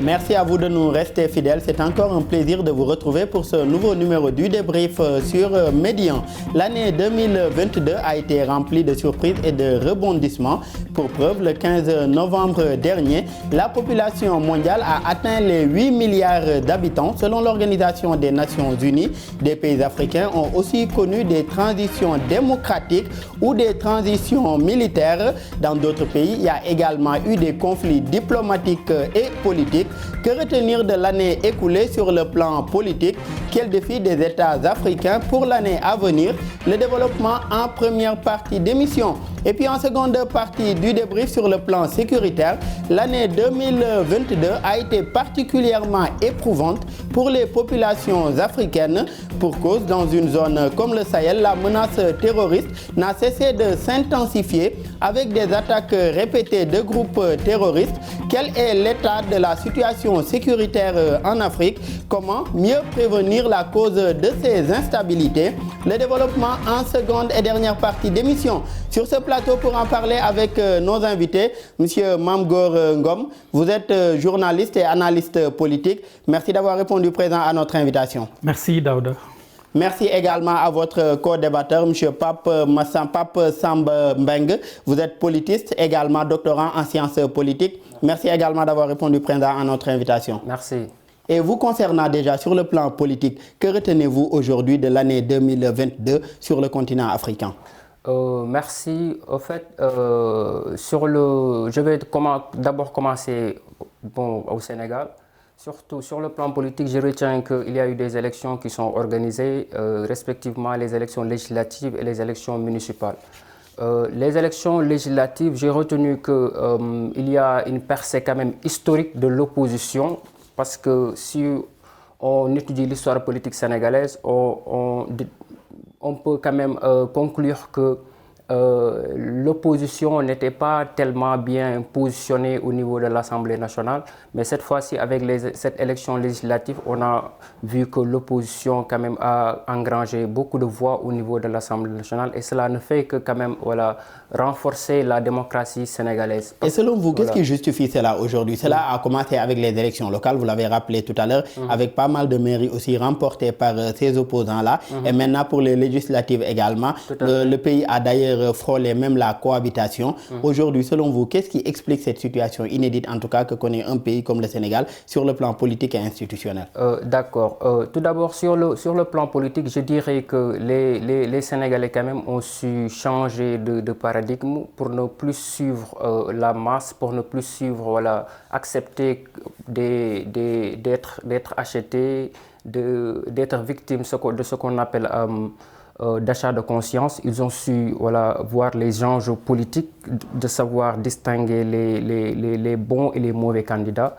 Merci à vous de nous rester fidèles. C'est encore un plaisir de vous retrouver pour ce nouveau numéro du débrief sur Médian. L'année 2022 a été remplie de surprises et de rebondissements. Pour preuve, le 15 novembre dernier, la population mondiale a atteint les 8 milliards d'habitants. Selon l'Organisation des Nations Unies, des pays africains ont aussi connu des transitions démocratiques ou des transitions militaires. Dans d'autres pays, il y a également eu des conflits diplomatiques et politiques. Que retenir de l'année écoulée sur le plan politique? Quel défi des États africains pour l'année à venir? Le développement en première partie d'émission. Et puis en seconde partie du débrief sur le plan sécuritaire, l'année 2022 a été particulièrement éprouvante pour les populations africaines. Pour cause, dans une zone comme le Sahel, la menace terroriste n'a cessé de s'intensifier avec des attaques répétées de groupes terroristes. Quel est l'état de la situation sécuritaire en Afrique? Comment mieux prévenir la cause de ces instabilités? Le développement en seconde et dernière partie d'émission. Sur ce plateau, pour en parler avec nos invités, Monsieur Mamgor Ngom, vous êtes journaliste et analyste politique. Merci d'avoir répondu présent à notre invitation. Merci Daouda. Merci également à votre co-débatteur, M. Pape Samba Mbeng. Vous êtes politiste, également doctorant en sciences politiques. Merci également d'avoir répondu présent à notre invitation. Merci. Et vous concernant déjà sur le plan politique, que retenez-vous aujourd'hui de l'année 2022 sur le continent africain? Merci. Au fait, je vais d'abord commencer au Sénégal. Surtout sur le plan politique, je retiens qu'il y a eu des élections qui sont organisées, respectivement les élections législatives et les élections municipales. Les élections législatives, j'ai retenu qu'il y a une percée quand même historique de l'opposition, parce que si on étudie l'histoire politique sénégalaise, on peut quand même conclure que l'opposition n'était pas tellement bien positionnée au niveau de l'Assemblée nationale, mais cette fois-ci, avec cette élection législative, on a vu que l'opposition quand même a engrangé beaucoup de voix au niveau de l'Assemblée nationale, et cela ne fait que quand même renforcer la démocratie sénégalaise. Et selon vous, qu'est-ce qui justifie cela aujourd'hui? Cela a commencé avec les élections locales, vous l'avez rappelé tout à l'heure, avec pas mal de mairies aussi remportées par ces opposants-là, et maintenant pour les législatives également. Le pays a d'ailleurs frôlé même la cohabitation. Aujourd'hui, selon vous, qu'est-ce qui explique cette situation inédite, en tout cas, que connaît un pays comme le Sénégal sur le plan politique et institutionnel? D'accord. Tout d'abord, sur le plan politique, je dirais que les Sénégalais quand même ont su changer de paradigme pour ne plus suivre la masse, pour ne plus suivre, accepter d'être achetés, d'être victimes de ce qu'on appelle d'achat de conscience. Ils ont su voir les enjeux politiques, de savoir distinguer les bons et les mauvais candidats,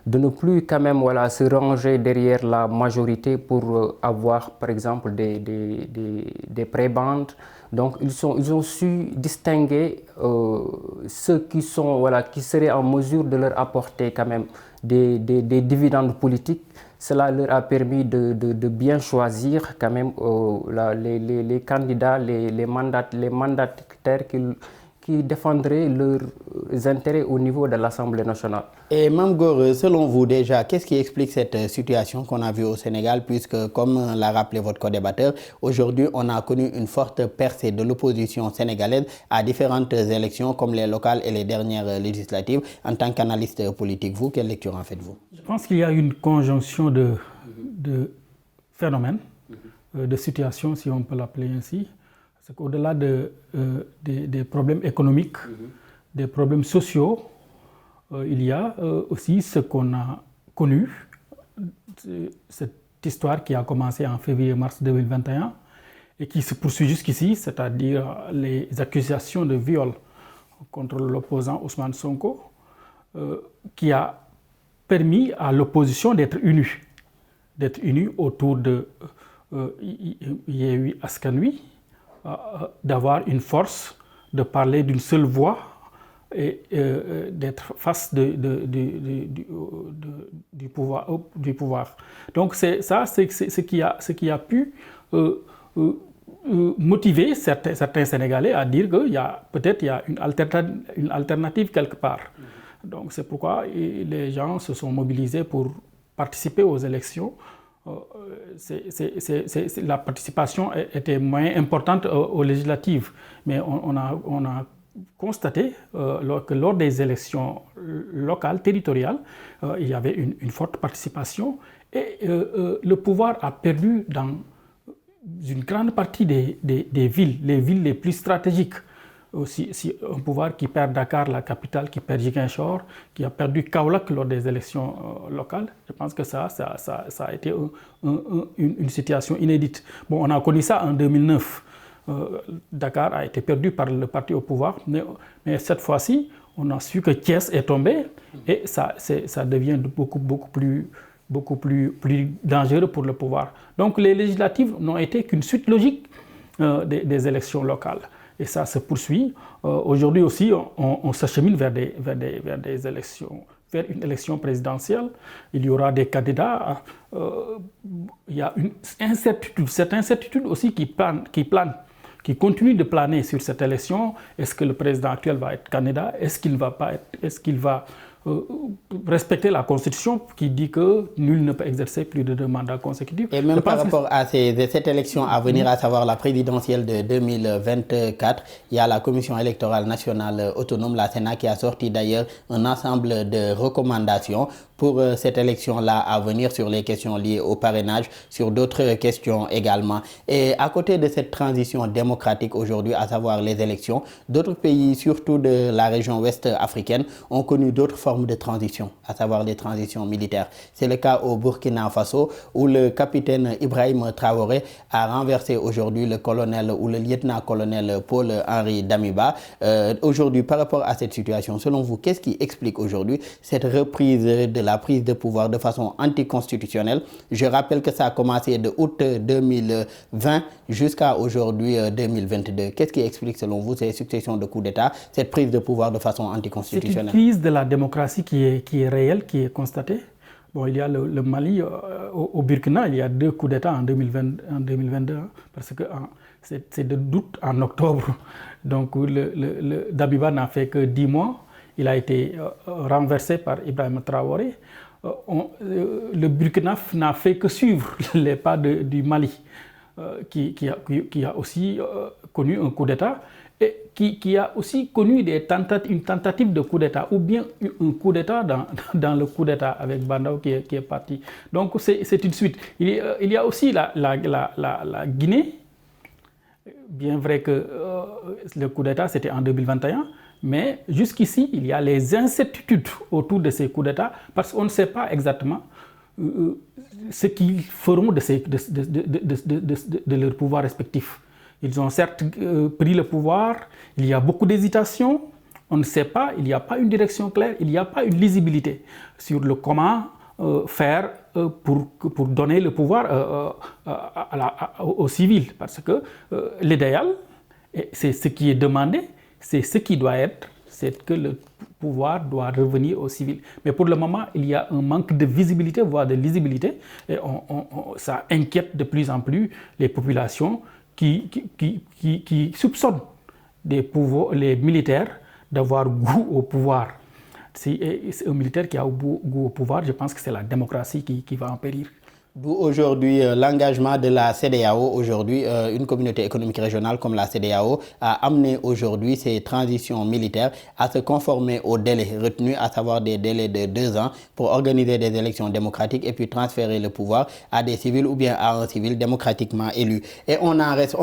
de ne plus quand même se ranger derrière la majorité pour avoir par exemple des prébendes. Donc ils ont su distinguer ceux qui seraient en mesure de leur apporter quand même des dividendes politiques. Cela leur a permis de bien choisir quand même les candidats, les mandataires qui défendraient leurs intérêts au niveau de l'Assemblée nationale. Et Mamgor, selon vous déjà, qu'est-ce qui explique cette situation qu'on a vue au Sénégal, puisque comme l'a rappelé votre co-débatteur, aujourd'hui on a connu une forte percée de l'opposition sénégalaise à différentes élections comme les locales et les dernières législatives. En tant qu'analyste politique, vous, quelle lecture en faites-vous? Je pense qu'il y a une conjonction de phénomènes, de situations, si on peut l'appeler ainsi. C'est qu'au-delà des problèmes économiques, des problèmes sociaux, il y a aussi ce qu'on a connu, cette histoire qui a commencé en février-mars 2021 et qui se poursuit jusqu'ici, c'est-à-dire les accusations de viol contre l'opposant Ousmane Sonko, qui a permis à l'opposition d'être unie autour de Yewwi Askan Wi, d'avoir une force, de parler d'une seule voix et d'être face du pouvoir. Donc c'est ce qui a pu motiver certains Sénégalais à dire qu'il y a peut-être une alternative quelque part. Donc c'est pourquoi les gens se sont mobilisés pour participer aux élections. La participation était moins importante aux législatives, mais on a constaté que lors des élections locales, territoriales, il y avait une forte participation et le pouvoir a perdu dans une grande partie des villes, les villes les plus stratégiques. Aussi, un pouvoir qui perd Dakar, la capitale, qui perd Ziguinchor, qui a perdu Kaolack lors des élections locales. Je pense que ça a été une situation inédite. Bon, on a connu ça en 2009. Dakar a été perdu par le parti au pouvoir, mais cette fois-ci, on a su que Thiès est tombé et ça devient beaucoup plus dangereux pour le pouvoir. Donc les législatives n'ont été qu'une suite logique des élections locales. Et ça se poursuit. Aujourd'hui aussi, on s'achemine vers des élections, vers une élection présidentielle. Il y aura des candidats. Il y a une incertitude, cette incertitude aussi qui continue de planer sur cette élection. Est-ce que le président actuel va être candidat? Est-ce qu'il va respecter la Constitution qui dit que nul ne peut exercer plus de 2 mandats consécutifs. Et même par rapport à cette élection à venir, à savoir la présidentielle de 2024, il y a la Commission électorale nationale autonome, la Sénat, qui a sorti d'ailleurs un ensemble de recommandations pour cette élection-là à venir sur les questions liées au parrainage, sur d'autres questions également. Et à côté de cette transition démocratique aujourd'hui, à savoir les élections, d'autres pays, surtout de la région ouest africaine, ont connu d'autres formes de transition, à savoir des transitions militaires. C'est le cas au Burkina Faso, où le capitaine Ibrahim Traoré a renversé aujourd'hui le colonel ou le lieutenant-colonel Paul-Henri Damiba. Aujourd'hui, par rapport à cette situation, selon vous, qu'est-ce qui explique aujourd'hui cette reprise de la prise de pouvoir de façon anticonstitutionnelle? Je rappelle que ça a commencé de août 2020 jusqu'à aujourd'hui 2022. Qu'est-ce qui explique selon vous ces successions de coups d'État, cette prise de pouvoir de façon anticonstitutionnelle? C'est une crise de la démocratie qui est réelle, qui est constatée. Bon, il y a le Mali, au Burkina, il y a 2 coups d'État en 2022, parce que c'est d'août en octobre. Donc Damiba n'a fait que 10 mois. Il a été renversé par Ibrahim Traoré. Le Burkina n'a fait que suivre les pas du Mali, qui a aussi connu un coup d'État et qui a aussi connu une tentative de coup d'État ou bien un coup d'État dans le coup d'État avec Bandao qui est parti. Donc c'est une suite. Il y a aussi la Guinée. Bien vrai que le coup d'État c'était en 2021. Mais jusqu'ici, il y a les incertitudes autour de ces coups d'État parce qu'on ne sait pas exactement ce qu'ils feront de leur pouvoir respectif. Ils ont certes pris le pouvoir, il y a beaucoup d'hésitation, on ne sait pas, il n'y a pas une direction claire, il n'y a pas une lisibilité sur le comment faire pour donner le pouvoir aux civils. Parce que l'idéal, c'est ce qui est demandé, c'est ce qui doit être, c'est que le pouvoir doit revenir aux civils. Mais pour le moment, il y a un manque de visibilité, voire de lisibilité, et ça inquiète de plus en plus les populations qui soupçonnent les militaires d'avoir goût au pouvoir. C'est un militaire qui a goût au pouvoir, je pense que c'est la démocratie qui va en périr. D'où aujourd'hui l'engagement de la CEDEAO. Aujourd'hui, une communauté économique régionale comme la CEDEAO a amené aujourd'hui ces transitions militaires à se conformer aux délais retenus, à savoir des délais de 2 ans pour organiser des élections démocratiques et puis transférer le pouvoir à des civils ou bien à un civil démocratiquement élu. Et on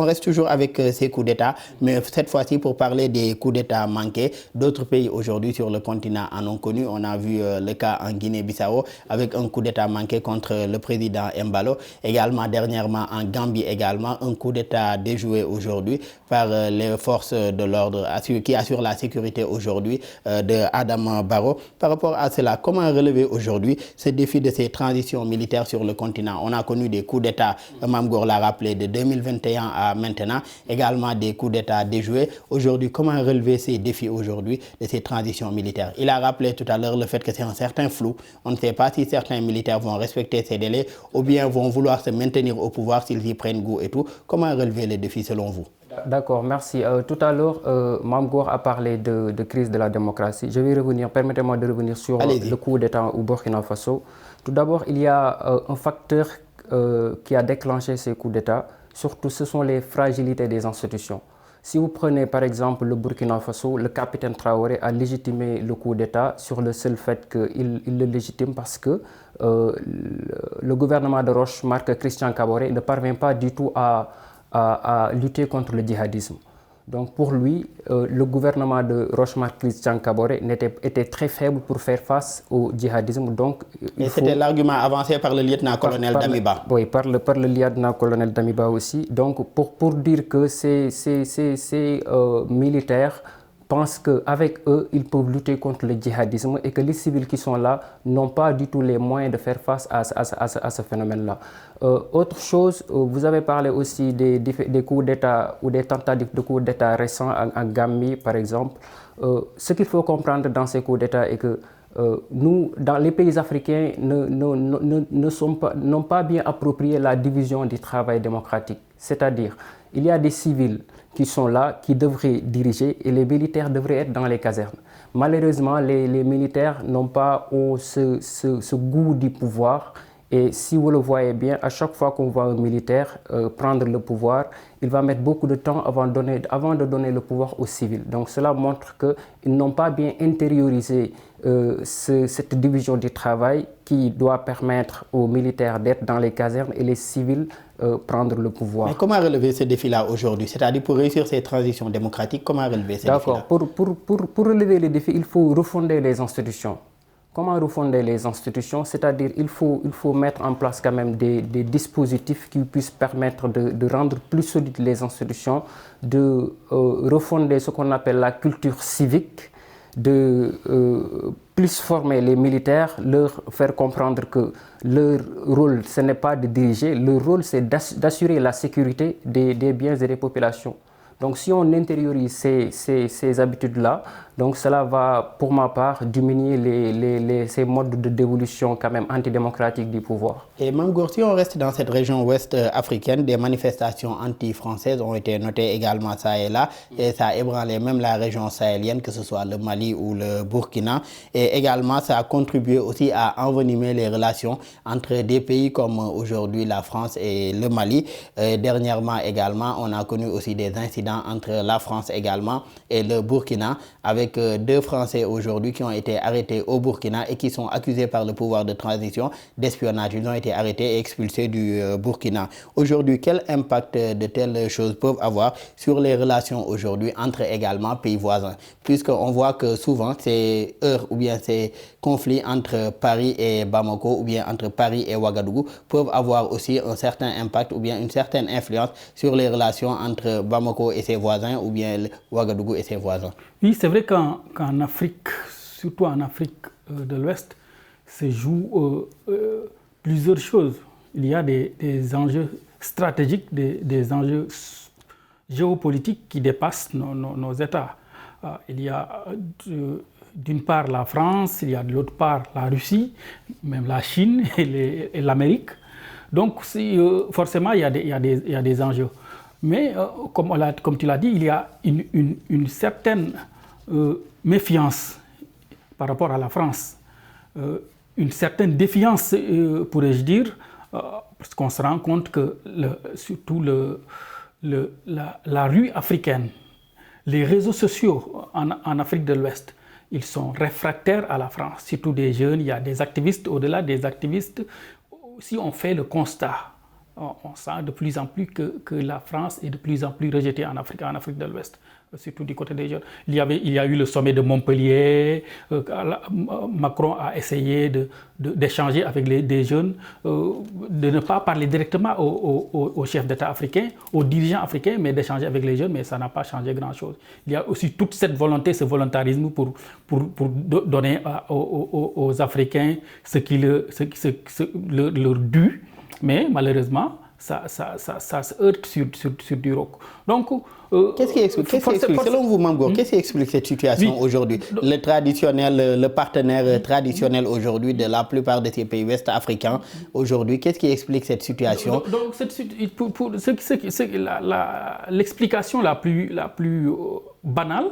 reste toujours avec ces coups d'État, mais cette fois-ci pour parler des coups d'État manqués. D'autres pays aujourd'hui sur le continent en ont connu. On a vu le cas en Guinée-Bissau avec un coup d'État manqué contre le président Embalo, également dernièrement en Gambie également, un coup d'État déjoué aujourd'hui par les forces de l'ordre qui assurent la sécurité aujourd'hui de Adama Barrow. Par rapport à cela, comment relever aujourd'hui ce défi de ces transitions militaires sur le continent? On a connu des coups d'État, Mame Gor l'a rappelé, de 2021 à maintenant, également des coups d'État déjoués. Aujourd'hui, comment relever ces défis aujourd'hui de ces transitions militaires? Il a rappelé tout à l'heure le fait que c'est un certain flou. On ne sait pas si certains militaires vont respecter ces délais ou bien vont vouloir se maintenir au pouvoir s'ils y prennent goût et tout. Comment relever les défis selon vous? D'accord, merci. Tout à l'heure, Mamgour a parlé de crise de la démocratie. Je vais revenir, permettez-moi de revenir sur le coup d'État au Burkina Faso. Tout d'abord, il y a un facteur qui a déclenché ces coups d'État. Surtout, ce sont les fragilités des institutions. Si vous prenez par exemple le Burkina Faso, le capitaine Traoré a légitimé le coup d'État sur le seul fait qu'il le légitime parce que le gouvernement de Roch-Marc Christian Kaboré ne parvient pas du tout à lutter contre le djihadisme. Donc pour lui, le gouvernement de Roch-Marc Christian Kaboré était très faible pour faire face au djihadisme. Donc, et c'était l'argument avancé par le lieutenant-colonel Damiba. Oui, par le lieutenant-colonel Damiba aussi. Donc pour dire que ces militaires pensent qu'avec eux, ils peuvent lutter contre le djihadisme et que les civils qui sont là n'ont pas du tout les moyens de faire face à ce phénomène-là. Autre chose, vous avez parlé aussi des coups d'État ou des tentatives de coups d'État récents en Gambie, par exemple. Ce qu'il faut comprendre dans ces coups d'État est que nous, dans les pays africains, n'ont pas bien approprié la division du travail démocratique. C'est-à-dire, il y a des civils qui sont là, qui devraient diriger, et les militaires devraient être dans les casernes. Malheureusement, les militaires n'ont pas ce goût du pouvoir. Et si vous le voyez bien, à chaque fois qu'on voit un militaire prendre le pouvoir, il va mettre beaucoup de temps avant de donner le pouvoir aux civils. Donc cela montre qu'ils n'ont pas bien intériorisé cette division du travail qui doit permettre aux militaires d'être dans les casernes et les civils prendre le pouvoir. Mais comment relever ce défi-là aujourd'hui? C'est-à-dire pour réussir ces transitions démocratiques, comment relever ce défi-là? D'accord. Pour relever les défis, il faut refonder les institutions. Comment refonder les institutions? C'est-à-dire il faut mettre en place quand même des dispositifs qui puissent permettre de rendre plus solides les institutions, de refonder ce qu'on appelle la culture civique, de plus former les militaires, leur faire comprendre que leur rôle, ce n'est pas de diriger, leur rôle, c'est d'assurer la sécurité des biens et des populations. Donc si on intériorise ces habitudes-là, donc cela va, pour ma part, diminuer ces modes de dévolution quand même antidémocratiques du pouvoir. Et Mamgour, si on reste dans cette région ouest africaine, des manifestations anti-françaises ont été notées également ça et là, et ça a ébranlé même la région sahélienne, que ce soit le Mali ou le Burkina. Et également, ça a contribué aussi à envenimer les relations entre des pays comme aujourd'hui la France et le Mali. Dernièrement également, on a connu aussi des incidents entre la France également et le Burkina, avec deux Français aujourd'hui qui ont été arrêtés au Burkina et qui sont accusés par le pouvoir de transition d'espionnage. Ils ont été arrêtés et expulsés du Burkina. Aujourd'hui, quel impact de telles choses peuvent avoir sur les relations aujourd'hui entre également pays voisins? Puisqu'on voit que souvent ces heurts ou bien ces conflits entre Paris et Bamako ou bien entre Paris et Ouagadougou peuvent avoir aussi un certain impact ou bien une certaine influence sur les relations entre Bamako et ses voisins ou bien Ouagadougou et ses voisins. Oui, c'est vrai qu'en Afrique, surtout en Afrique de l'Ouest, se jouent plusieurs choses. Il y a des enjeux stratégiques, des enjeux géopolitiques qui dépassent nos États. Il y a d'une part la France, il y a de l'autre part la Russie, même la Chine et l'Amérique. Donc forcément, il y a des enjeux. Mais comme tu l'as dit, il y a une certaine méfiance par rapport à la France, une certaine défiance, pourrais-je dire, parce qu'on se rend compte que surtout la rue africaine, les réseaux sociaux en Afrique de l'Ouest, ils sont réfractaires à la France, surtout des jeunes. Il y a des activistes, au-delà des activistes, si on fait le constat, on sent de plus en plus que la France est de plus en plus rejetée en Afrique de l'Ouest, surtout du côté des jeunes. Il y a eu le sommet de Montpellier, Macron a essayé d'échanger avec des jeunes, de ne pas parler directement aux chefs d'État africains, aux dirigeants africains, mais d'échanger avec les jeunes, mais ça n'a pas changé grand-chose. Il y a aussi toute cette volonté, ce volontarisme pour donner aux Africains ce qui leur dû. Mais malheureusement, ça se heurte sur du roc. Donc, qu'est-ce qui explique, selon vous, Mame, qu'est-ce qui explique cette situation aujourd'hui? Le partenaire traditionnel aujourd'hui de la plupart de ces pays ouest-africains aujourd'hui, qu'est-ce qui explique cette situation? Donc l'explication la plus banale,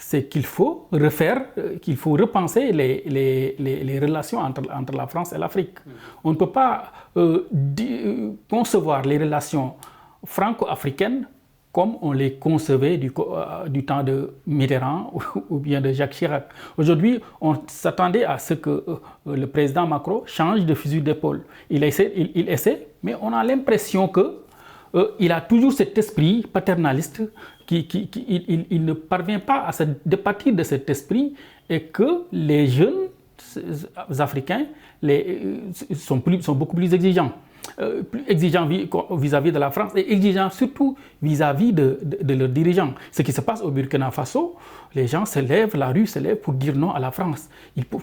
c'est qu'il faut repenser les relations entre la France et l'Afrique. On ne peut pas concevoir les relations franco-africaines comme on les concevait du temps de Mitterrand ou bien de Jacques Chirac. Aujourd'hui, on s'attendait à ce que le président Macron change de fusil d'épaule. Il essaie, mais on a l'impression qu'il a toujours cet esprit paternaliste, il ne parvient pas à se départir de cet esprit et que les jeunes Africains sont beaucoup plus exigeants. Vis-à-vis de la France et exigeants surtout vis-à-vis de leurs dirigeants. Ce qui se passe au Burkina Faso, les gens se lèvent, la rue se lève pour dire non à la France. Pour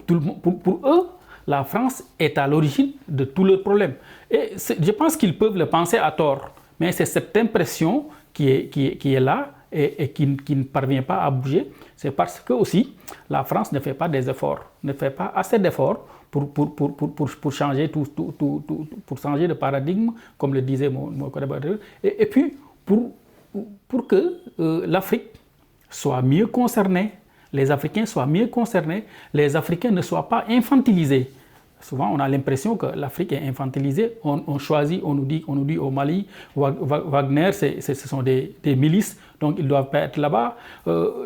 eux, la France est à l'origine de tous leurs problèmes. Et je pense qu'ils peuvent le penser à tort, mais c'est cette impression qui est là et qui ne parvient pas à bouger. C'est parce que aussi la France ne fait pas des efforts, ne fait pas assez d'efforts pour changer pour changer de paradigme, comme le disait mon collaborateur, et puis pour que l'Afrique soit mieux concernée, les Africains soient mieux concernés, les Africains ne soient pas infantilisés. Souvent, on a l'impression que l'Afrique est infantilisée. On nous dit au Mali, Wagner, ce sont des milices, donc ils ne doivent pas être là-bas.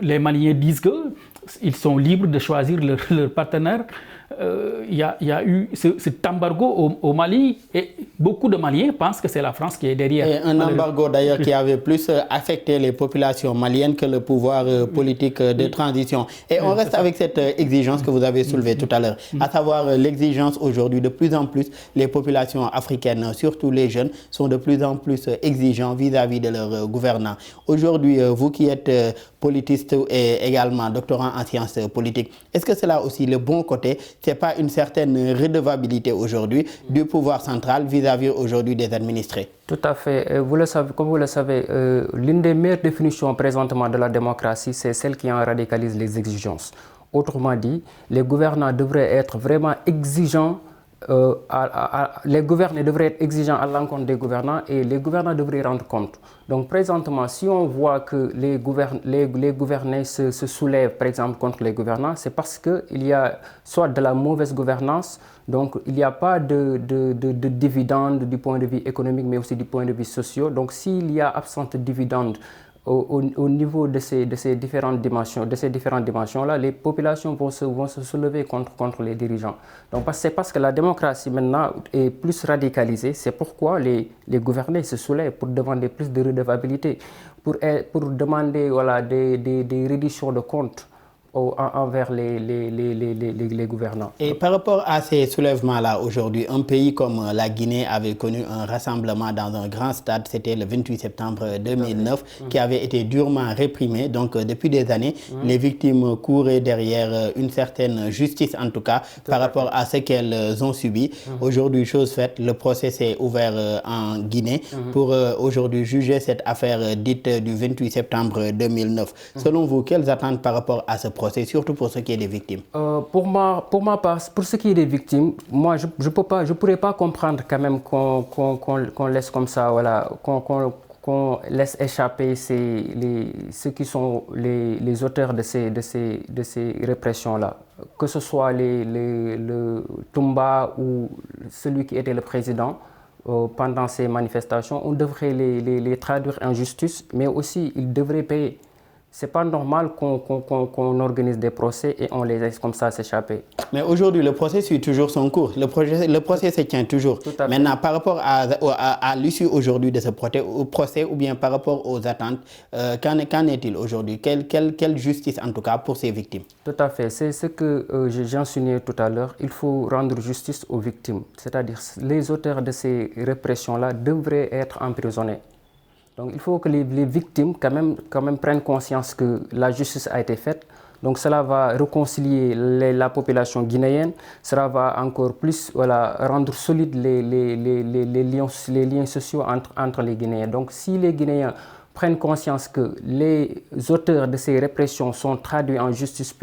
Les Maliens disent qu'ils sont libres de choisir leur partenaire. Il y a eu cet embargo au Mali et beaucoup de Maliens pensent que c'est la France qui est derrière. Et un embargo d'ailleurs qui avait plus affecté les populations maliennes que le pouvoir politique de transition. Et on reste avec cette exigence que vous avez soulevée tout à l'heure, à savoir l'exigence aujourd'hui. De plus en plus, les populations africaines, surtout les jeunes, sont de plus en plus exigeants vis-à-vis de leurs gouvernants. Aujourd'hui, vous qui êtes politiste et également doctorant en sciences politiques, est-ce que c'est là aussi le bon côté? Ce n'est pas une certaine redevabilité aujourd'hui du pouvoir central vis-à-vis aujourd'hui des administrés? Tout à fait. Comme vous le savez, l'une des meilleures définitions présentement de la démocratie, c'est celle qui en radicalise les exigences. Autrement dit, les gouvernants devraient être vraiment exigeants. Les gouvernés devraient être exigeants à l'encontre des gouvernants et les gouvernants devraient rendre compte. Donc présentement, si on voit que les gouvernés se soulèvent par exemple contre les gouvernants, c'est parce qu'il y a soit de la mauvaise gouvernance, donc il n'y a pas de dividendes du point de vue économique mais aussi du point de vue social. Donc s'il y a absence de dividendes au niveau de ces différentes dimensions-là, les populations vont se soulever contre les dirigeants. Donc c'est parce que la démocratie maintenant est plus radicalisée, c'est pourquoi les gouvernés se soulèvent pour demander plus de redevabilité, pour demander des redditions de comptes envers les gouvernants. Et par rapport à ces soulèvements-là aujourd'hui, un pays comme la Guinée avait connu un rassemblement dans un grand stade, c'était le 28 septembre 2009, qui avait été durement réprimé. Donc depuis des années, les victimes couraient derrière une certaine justice, en tout cas, par rapport à ce qu'elles ont subi. Aujourd'hui, chose faite, le procès s'est ouvert en Guinée pour aujourd'hui juger cette affaire dite du 28 septembre 2009. Selon vous, quelles attentes par rapport à ce procès, surtout pour ce qui est des victimes? Pour ma part, pour ce qui est des victimes, moi je pourrais pas comprendre quand même qu'on laisse comme ça, voilà, qu'on laisse échapper ceux qui sont les auteurs de ces répressions-là. Que ce soit le Toumba ou celui qui était le président pendant ces manifestations, on devrait les traduire en justice, mais aussi ils devraient payer. C'est pas normal qu'on organise des procès et on les laisse comme ça s'échapper. Mais aujourd'hui, le procès suit toujours son cours. Le procès se tient toujours. Maintenant, par rapport à l'issue aujourd'hui de ce procès ou bien par rapport aux attentes, qu'en est-il aujourd'hui? Quelle justice en tout cas pour ces victimes? Tout à fait. C'est ce que j'ai enseigné tout à l'heure. Il faut rendre justice aux victimes. C'est-à-dire les auteurs de ces répressions-là devraient être emprisonnés. Donc il faut que les victimes quand même prennent conscience que la justice a été faite. Donc cela va réconcilier la population guinéenne, cela va encore plus rendre solides les liens sociaux entre les Guinéens. Donc si les Guinéens prennent conscience que les auteurs de ces répressions sont traduits en justice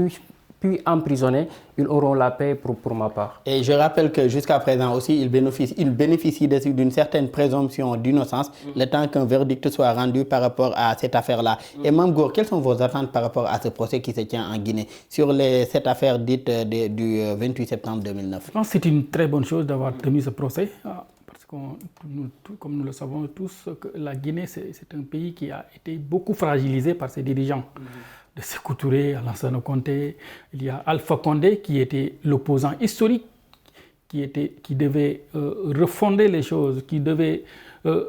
puis emprisonnés, ils auront la paix pour ma part. Et je rappelle que jusqu'à présent aussi, ils bénéficient d'une certaine présomption d'innocence, le temps qu'un verdict soit rendu par rapport à cette affaire-là. Et Mame Gor, quelles sont vos attentes par rapport à ce procès qui se tient en Guinée sur cette affaire dite du 28 septembre 2009? Je pense que c'est une très bonne chose d'avoir tenu ce procès. Parce que, comme nous le savons tous, que la Guinée, c'est un pays qui a été beaucoup fragilisé par ses dirigeants. De Sékou Touré à Lansana Conté, il y a Alpha Condé qui était l'opposant historique, qui devait refonder les choses, qui devait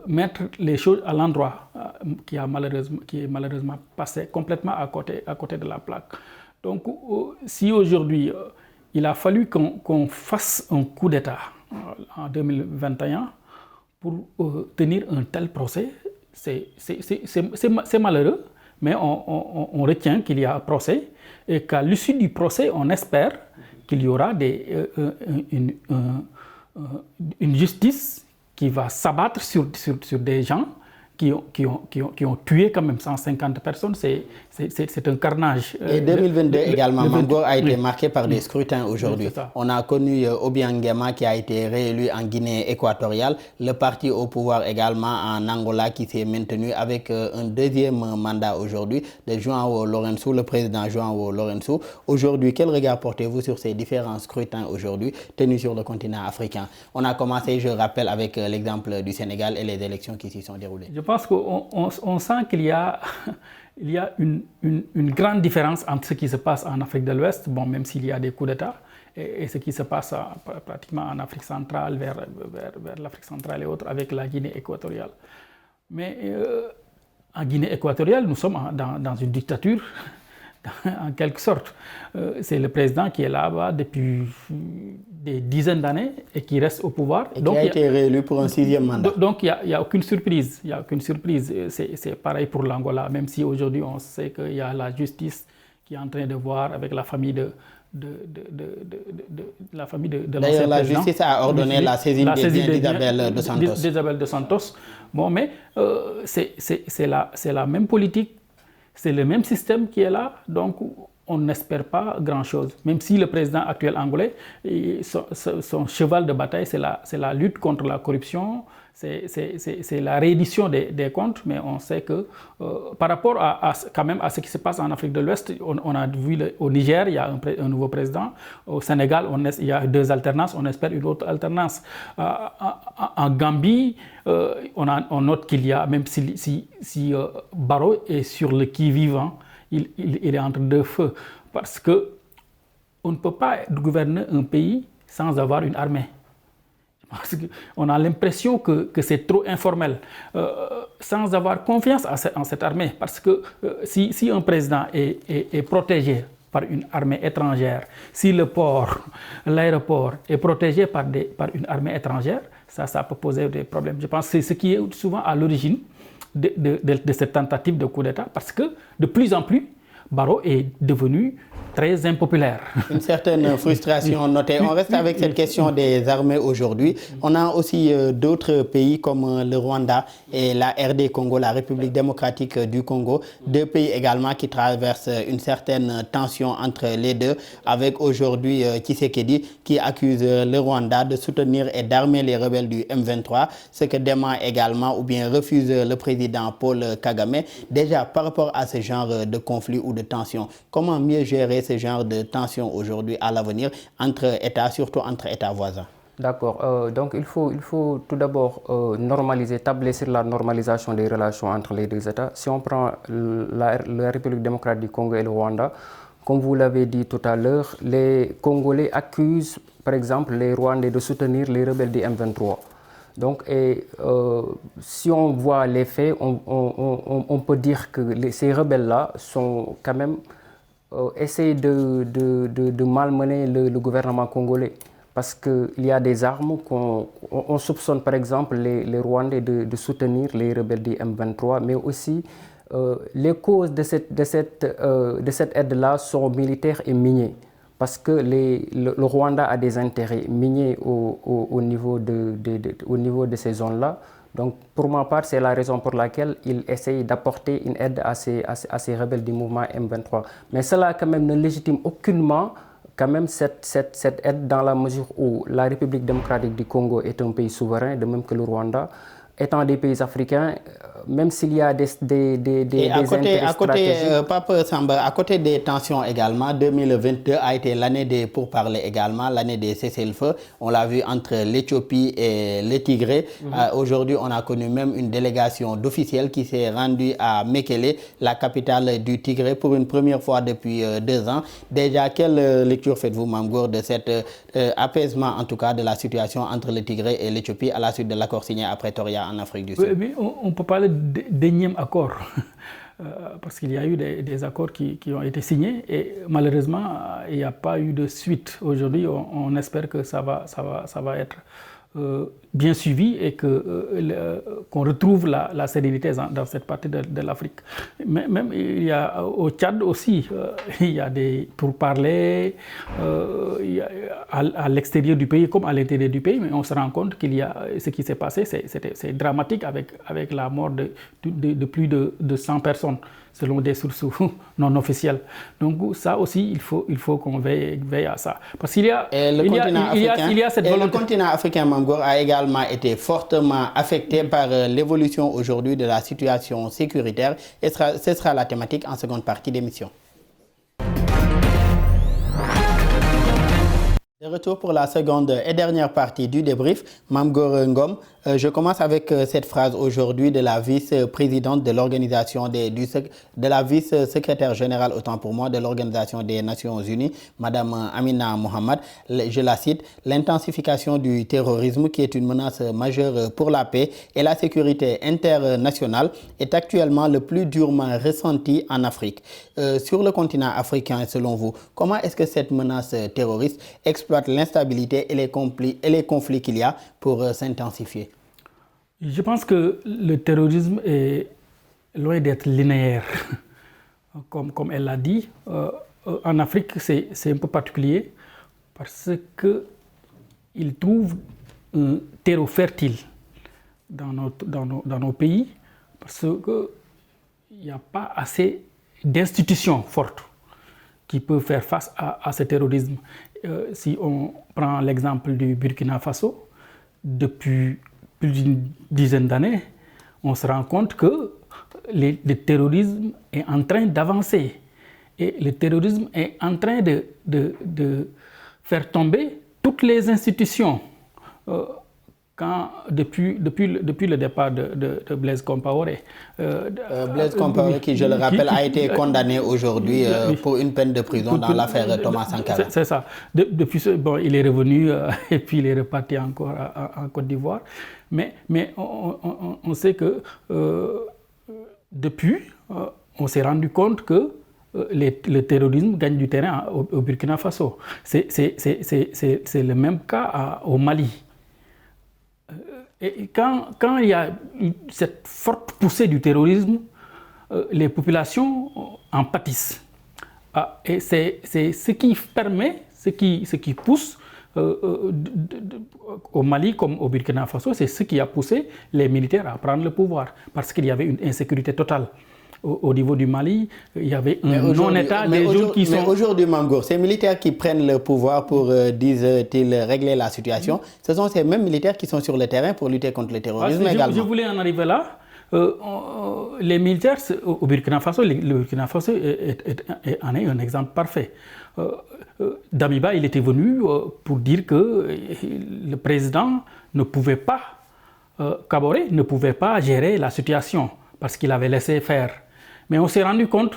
mettre les choses à l'endroit, qui est malheureusement passé complètement à côté de la plaque. Donc si aujourd'hui il a fallu qu'on fasse un coup d'État en 2021 pour tenir un tel procès, c'est malheureux. Mais on retient qu'il y a un procès et qu'à l'issue du procès, on espère qu'il y aura une justice qui va s'abattre sur des gens qui ont tué quand même 150 personnes. C'est un carnage. Et 2022 également, Mame Gor a été marqué par des scrutins aujourd'hui. On a connu Obiang Nguema qui a été réélu en Guinée équatoriale, le parti au pouvoir également en Angola qui s'est maintenu avec un deuxième mandat aujourd'hui de João Lourenço, le président João Lourenço. Aujourd'hui, quel regard portez-vous sur ces différents scrutins aujourd'hui tenus sur le continent africain? On a commencé, je rappelle, avec l'exemple du Sénégal et les élections qui s'y sont déroulées. Je pense qu'on sent qu'il y a une grande différence entre ce qui se passe en Afrique de l'Ouest, bon, même s'il y a des coups d'État, et ce qui se passe pratiquement en Afrique centrale, vers l'Afrique centrale et autres, avec la Guinée équatoriale. Mais en Guinée équatoriale, nous sommes dans une dictature, en quelque sorte. C'est le président qui est là-bas depuis des dizaines d'années et qui reste au pouvoir. Et qui a été réélu pour un 6e mandat. Donc il n'y a aucune surprise. Il y a aucune surprise. C'est pareil pour l'Angola, même si aujourd'hui on sait qu'il y a la justice qui est en train de voir avec la famille de l'ancien président. D'ailleurs, la justice a ordonné la saisie d'Isabel dos Santos. D'Isabel dos Santos. Bon, mais c'est la même politique. C'est le même système qui est là, donc on n'espère pas grand-chose. Même si le président actuel angolais, son cheval de bataille, c'est la lutte contre la corruption, c'est la réédition des comptes, mais on sait que par rapport quand même à ce qui se passe en Afrique de l'Ouest, on a vu au Niger, il y a un nouveau président. Au Sénégal, il y a 2 alternances, on espère une autre alternance. En Gambie, on note qu'il y a, même si Barrow est sur le qui-vivant, il est entre 2 feux. Parce qu'on ne peut pas gouverner un pays sans avoir une armée. Parce qu'on a l'impression que c'est trop informel, sans avoir confiance en cette armée. Parce que si un président est protégé par une armée étrangère, si l'aéroport est protégé par une armée étrangère, ça peut poser des problèmes. Je pense que c'est ce qui est souvent à l'origine de cette tentative de coup d'État, parce que de plus en plus, Barrow est devenu très impopulaire. Une certaine frustration notée. On reste avec cette question des armées aujourd'hui. On a aussi d'autres pays comme le Rwanda et la RD Congo, la République démocratique du Congo. 2 pays également qui traversent une certaine tension entre les deux, avec aujourd'hui Tshisekedi qui accuse le Rwanda de soutenir et d'armer les rebelles du M23, ce que dément également ou bien refuse le président Paul Kagame. Déjà, par rapport à ce genre de conflit ou de tension, comment mieux gérer ce genre de tension aujourd'hui à l'avenir entre États, surtout entre États voisins? D'accord. Donc il faut tout d'abord tabler sur la normalisation des relations entre les 2 États. Si on prend la République démocratique du Congo et le Rwanda, comme vous l'avez dit tout à l'heure, les Congolais accusent par exemple les Rwandais de soutenir les rebelles du M23. Donc, si on voit les faits, on peut dire que ces rebelles-là sont quand même essayent de malmener le gouvernement congolais. Parce qu'il y a des armes on soupçonne par exemple les Rwandais de soutenir les rebelles du M23, mais aussi les causes de cette aide-là sont militaires et miniers. Parce que le Rwanda a des intérêts miniers au niveau de ces zones-là. Donc, pour ma part, c'est la raison pour laquelle il essaye d'apporter une aide à ces rebelles du mouvement M23. Mais cela, quand même, ne légitime aucunement quand même cette aide dans la mesure où la République démocratique du Congo est un pays souverain, de même que le Rwanda. Étant des pays africains, même s'il y a des intérêts stratégiques. Pape Samba, à côté des tensions également, 2022 a été l'année des pourparlers également, l'année des cessez-le-feu. On l'a vu entre l'Éthiopie et le Tigré. Aujourd'hui, on a connu même une délégation d'officiels qui s'est rendue à Mekele, la capitale du Tigré, pour une première fois depuis 2 ans. Déjà, quelle lecture faites-vous, Mamgour, de cet apaisement, en tout cas, de la situation entre le Tigré et l'Éthiopie à la suite de l'accord signé à Pretoria en Afrique du Sud? Oui, mais on peut parler d'énième accord, parce qu'il y a eu des accords qui ont été signés et malheureusement, il n'y a pas eu de suite. Aujourd'hui, on espère que ça va être bien suivi et qu'on retrouve la sérénité dans cette partie de l'Afrique. Même il y a, au Tchad aussi, il y a des pourparlers à l'extérieur du pays comme à l'intérieur du pays, mais on se rend compte qu'il y a ce qui s'est passé, c'est dramatique avec la mort de plus de 100 personnes, selon des sources non officielles. Donc ça aussi, il faut qu'on veille à ça. Parce qu'il y a, cette volonté. Le continent africain, Mamgour, a également été fortement affecté par l'évolution aujourd'hui de la situation sécuritaire. Et ce sera la thématique en seconde partie d'émission. De retour pour la seconde et dernière partie du débrief, Mamgour Ngom. Je commence avec cette phrase aujourd'hui de la vice-présidente de l'organisation de la vice-secrétaire générale, autant pour moi, de l'Organisation des Nations Unies, Madame Amina Mohamed. Je la cite: l'intensification du terrorisme, qui est une menace majeure pour la paix et la sécurité internationale, est actuellement le plus durement ressenti en Afrique. Sur le continent africain, selon vous, comment est-ce que cette menace terroriste exploite l'instabilité et les conflits qu'il y a pour s'intensifier? Je pense que le terrorisme est loin d'être linéaire. Comme elle l'a dit, en Afrique, c'est un peu particulier parce qu'il trouve un terreau fertile dans nos pays, parce qu'il n'y a pas assez d'institutions fortes qui peuvent faire face à ce terrorisme. Si on prend l'exemple du Burkina Faso, depuis plus d'une dizaine d'années, on se rend compte que le terrorisme est en train d'avancer. Et le terrorisme est en train de faire tomber toutes les institutions. Depuis le départ de Blaise Compaoré. Blaise Compaoré, qui, je le rappelle, a été condamné aujourd'hui pour une peine de prison dans l'affaire Thomas Sankara. C'est ça. Depuis il est revenu et puis il est reparti encore en Côte d'Ivoire. Mais on sait que depuis, on s'est rendu compte que le terrorisme gagne du terrain au Burkina Faso. C'est le même cas au Mali. Et quand il y a cette forte poussée du terrorisme, les populations en pâtissent. Et c'est ce qui permet, ce qui pousse au Mali comme au Burkina Faso, c'est ce qui a poussé les militaires à prendre le pouvoir, parce qu'il y avait une insécurité totale. Au niveau du Mali, il y avait un non-État des gens qui sont... Mais aujourd'hui, Mamgour, ces militaires qui prennent le pouvoir pour, disent-ils, régler la situation, ce sont ces mêmes militaires qui sont sur le terrain pour lutter contre le terrorisme également. Je voulais en arriver là. Les militaires au Burkina Faso, le Burkina Faso en est un exemple parfait. Damiba, il était venu pour dire que le président ne pouvait pas, Kaboré ne pouvait pas gérer la situation parce qu'il avait laissé faire. Mais on s'est rendu compte,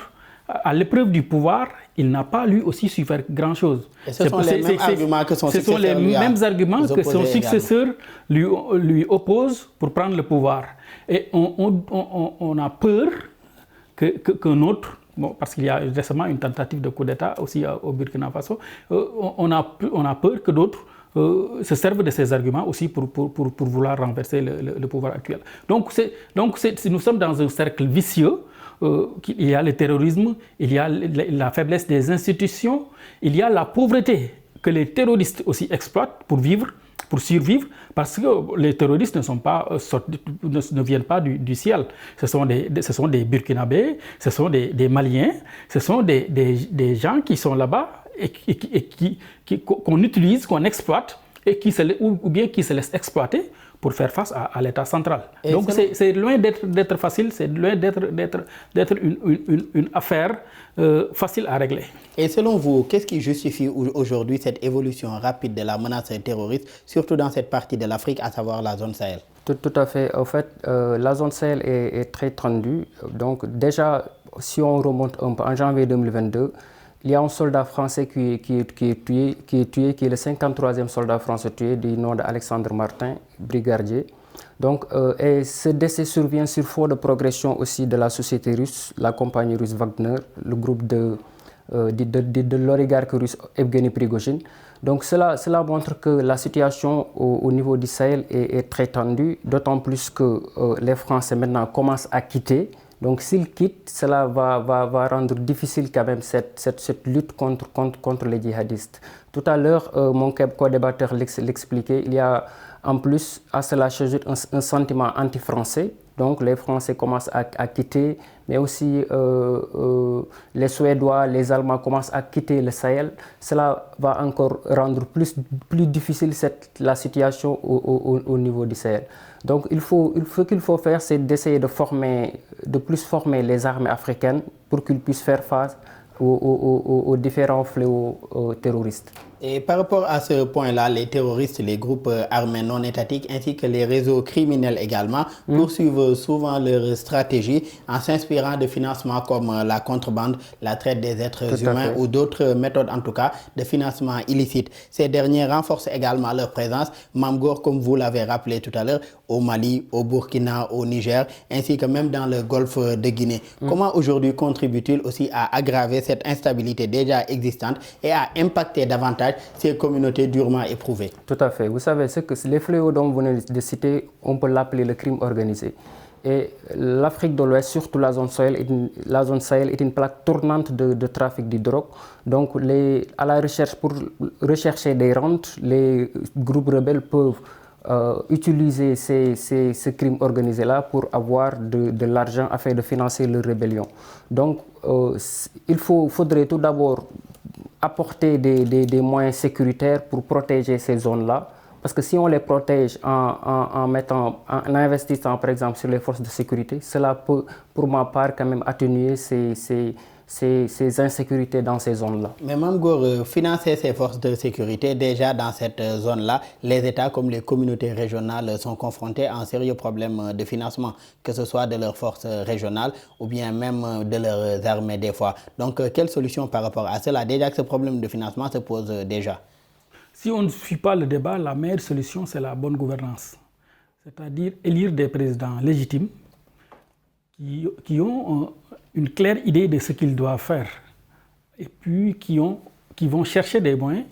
à l'épreuve du pouvoir, il n'a pas lui aussi su faire grand-chose. Et ce sont les mêmes arguments que son successeur lui Ce sont les mêmes arguments que son successeur lui oppose pour prendre le pouvoir. Et on a peur qu'un autre, parce qu'il y a récemment une tentative de coup d'État aussi au Burkina Faso, on a peur que d'autres se servent de ces arguments aussi pour vouloir renverser le pouvoir actuel. Donc nous sommes dans un cercle vicieux qu'il y a le terrorisme, il y a la faiblesse des institutions, il y a la pauvreté que les terroristes aussi exploitent pour vivre, pour survivre, parce que les terroristes ne viennent pas du ciel. Ce sont des Burkinabés, ce sont des Maliens, ce sont des gens qui sont là-bas et qu'on utilise, qu'on exploite, et ou bien qui se laissent exploiter pour faire face à l'État central. Et donc c'est loin d'être facile, c'est loin d'être une affaire facile à régler. Et selon vous, qu'est-ce qui justifie aujourd'hui cette évolution rapide de la menace terroriste, surtout dans cette partie de l'Afrique, à savoir la zone Sahel? Tout à fait. En fait, la zone Sahel est très tendue. Donc déjà, si on remonte un peu, en janvier 2022, il y a un soldat français qui est tué, qui est le 53e soldat français tué du nom d'Alexandre Martin, brigadier. Donc, et ce décès survient sur fond de progression aussi de la société russe, la compagnie russe Wagner, le groupe de l'oligarque russe Evgeny Prigojine. Donc cela montre que la situation au niveau du Sahel est très tendue, d'autant plus que les Français maintenant commencent à quitter. Donc s'ils quittent, cela va rendre difficile quand même cette lutte contre les djihadistes. Tout à l'heure, mon co-débatteur l'expliquait, il y a en plus à cela s'ajoute un sentiment anti-français. Donc les Français commencent à quitter, mais aussi les Suédois, les Allemands commencent à quitter le Sahel. Cela va encore rendre plus difficile la situation au niveau du Sahel. Donc ce qu'il faut faire, c'est d'essayer de plus former les armées africaines pour qu'ils puissent faire face aux différents fléaux terroristes. Et par rapport à ce point-là, les terroristes, les groupes armés non étatiques ainsi que les réseaux criminels également poursuivent souvent leur stratégie en s'inspirant de financements comme la contrebande, la traite des êtres humains ou d'autres méthodes en tout cas de financement illicite. Ces derniers renforcent également leur présence, Mame Gor, comme vous l'avez rappelé tout à l'heure, au Mali, au Burkina, au Niger, ainsi que même dans le golfe de Guinée. Comment aujourd'hui contribue-t-il aussi à aggraver cette instabilité déjà existante et à impacter davantage ces communautés durement éprouvées? Tout à fait. Vous savez, les fléaux dont vous venez de citer, on peut l'appeler le crime organisé. Et l'Afrique de l'Ouest, surtout la zone Sahel, est une plaque tournante de trafic de drogue. Donc, à la recherche, pour rechercher des rentes, les groupes rebelles peuvent utiliser ces crimes organisés-là pour avoir de l'argent afin de financer leur rébellion. Donc, il faudrait tout d'abord apporter des moyens sécuritaires pour protéger ces zones-là. Parce que si on les protège en investissant par exemple sur les forces de sécurité, cela peut pour ma part quand même atténuer ces insécurités dans ces zones-là. Mais Mame Gor, financer ces forces de sécurité, déjà dans cette zone-là, les États comme les communautés régionales sont confrontés à un sérieux problème de financement, que ce soit de leurs forces régionales ou bien même de leurs armées des fois. Donc, quelle solution par rapport à cela? Déjà que ce problème de financement se pose déjà. Si on ne suit pas le débat, la meilleure solution, c'est la bonne gouvernance. C'est-à-dire élire des présidents légitimes qui ont une claire idée de ce qu'ils doivent faire et puis qui vont chercher des moyens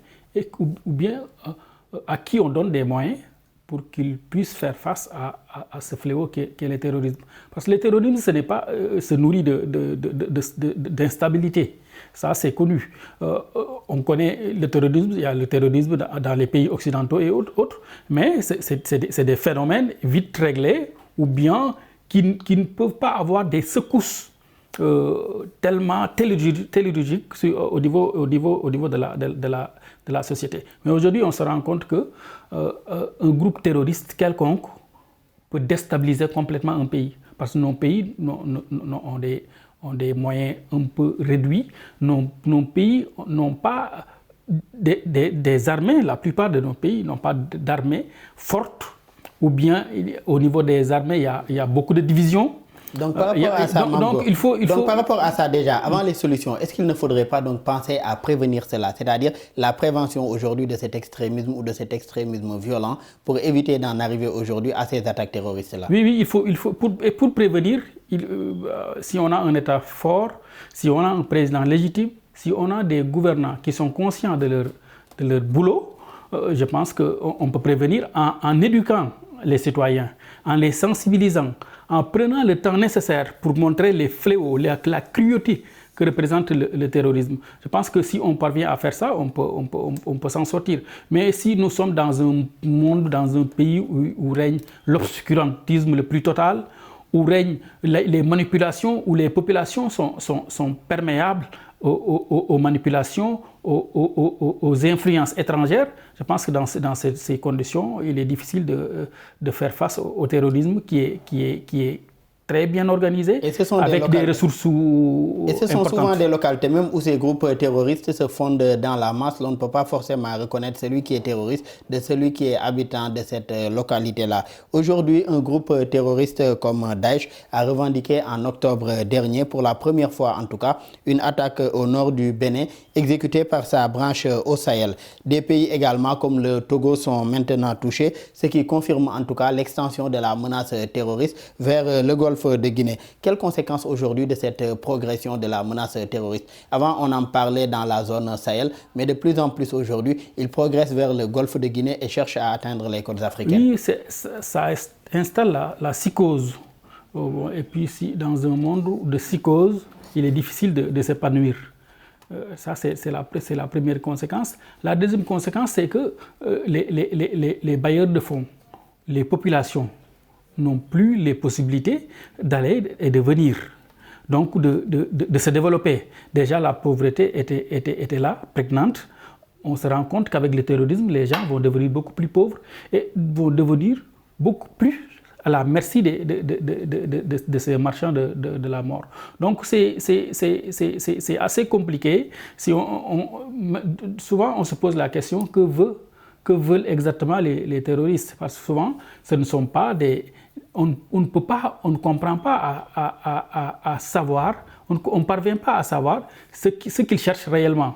ou bien à qui on donne des moyens pour qu'ils puissent faire face à ce fléau qu'est le terrorisme. Parce que le terrorisme, se nourrit d'instabilité. Ça, c'est connu. On connaît le terrorisme, il y a le terrorisme dans les pays occidentaux et autres, mais c'est des phénomènes vite réglés ou bien qui ne peuvent pas avoir des secousses tellement tellurigiques au niveau de la société. Mais aujourd'hui, on se rend compte qu'un groupe terroriste quelconque peut déstabiliser complètement un pays. Parce que nos pays ont des moyens un peu réduits. Nos pays n'ont pas des armées. La plupart de nos pays n'ont pas d'armées fortes. Ou bien, au niveau des armées, il y a beaucoup de divisions. Donc, par rapport à ça, par rapport à ça déjà, avant les solutions, est-ce qu'il ne faudrait pas donc penser à prévenir cela, c'est-à-dire la prévention aujourd'hui de cet extrémisme ou de cet extrémisme violent pour éviter d'en arriver aujourd'hui à ces attaques terroristes-là? Oui, il faut pour prévenir, si on a un État fort, si on a un président légitime, si on a des gouvernants qui sont conscients de leur boulot, je pense qu'on peut prévenir en éduquant les citoyens, en les sensibilisant, en prenant le temps nécessaire pour montrer les fléaux, la cruauté que représente le terrorisme. Je pense que si on parvient à faire ça, on peut s'en sortir. Mais si nous sommes dans un monde, dans un pays où règne l'obscurantisme le plus total, où règnent les manipulations, où les populations sont perméables aux manipulations, aux influences étrangères, je pense que dans ces conditions, il est difficile de faire face au terrorisme qui est très bien organisé, avec des ressources importantes. Et ce sont souvent des localités, même où ces groupes terroristes se fondent dans la masse. On ne peut pas forcément reconnaître celui qui est terroriste de celui qui est habitant de cette localité-là. Aujourd'hui, un groupe terroriste comme Daesh a revendiqué en octobre dernier, pour la première fois en tout cas, une attaque au nord du Bénin, exécutée par sa branche au Sahel. Des pays également comme le Togo sont maintenant touchés, ce qui confirme en tout cas l'extension de la menace terroriste vers le Golfe de Guinée. Quelles conséquences aujourd'hui de cette progression de la menace terroriste? Avant, on en parlait dans la zone Sahel, mais de plus en plus aujourd'hui, il progresse vers le Golfe de Guinée et cherche à atteindre les côtes africaines. Oui, ça installe la psychose. Et puis, dans un monde de psychose, il est difficile de s'épanouir. Ça, c'est la première conséquence. La deuxième conséquence, c'est que les bailleurs de fonds, les populations, n'ont plus les possibilités d'aller et de venir, donc de se développer. Déjà, la pauvreté était là, prégnante. On se rend compte qu'avec le terrorisme, les gens vont devenir beaucoup plus pauvres et vont devenir beaucoup plus à la merci de ces marchands de la mort. Donc, c'est assez compliqué. Souvent, on se pose la question, que veulent exactement les terroristes? Parce que souvent, ce ne sont pas des... On ne comprend pas à savoir, on ne parvient pas à savoir ce qu'ils cherchent réellement.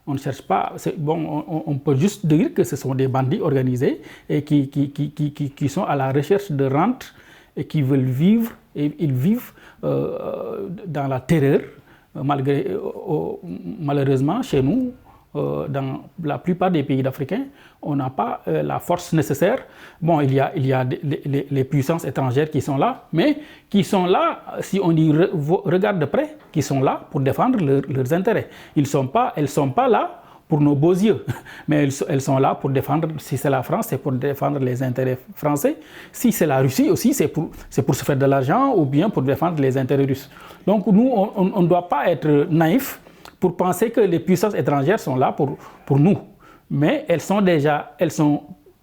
On ne cherche pas, on peut juste dire que ce sont des bandits organisés et qui sont à la recherche de rente et qui veulent vivre, et ils vivent dans la terreur, malheureusement chez nous. Dans la plupart des pays africains, on n'a pas la force nécessaire. Bon, il y a les puissances étrangères qui sont là, mais qui sont là, si on y regarde de près, qui sont là pour défendre leurs intérêts. Elles ne sont pas là pour nos beaux yeux, mais elles sont là pour défendre, si c'est la France, c'est pour défendre les intérêts français. Si c'est la Russie aussi, c'est pour se faire de l'argent ou bien pour défendre les intérêts russes. Donc nous, on ne doit pas être naïfs pour penser que les puissances étrangères sont là pour nous. Mais elles sont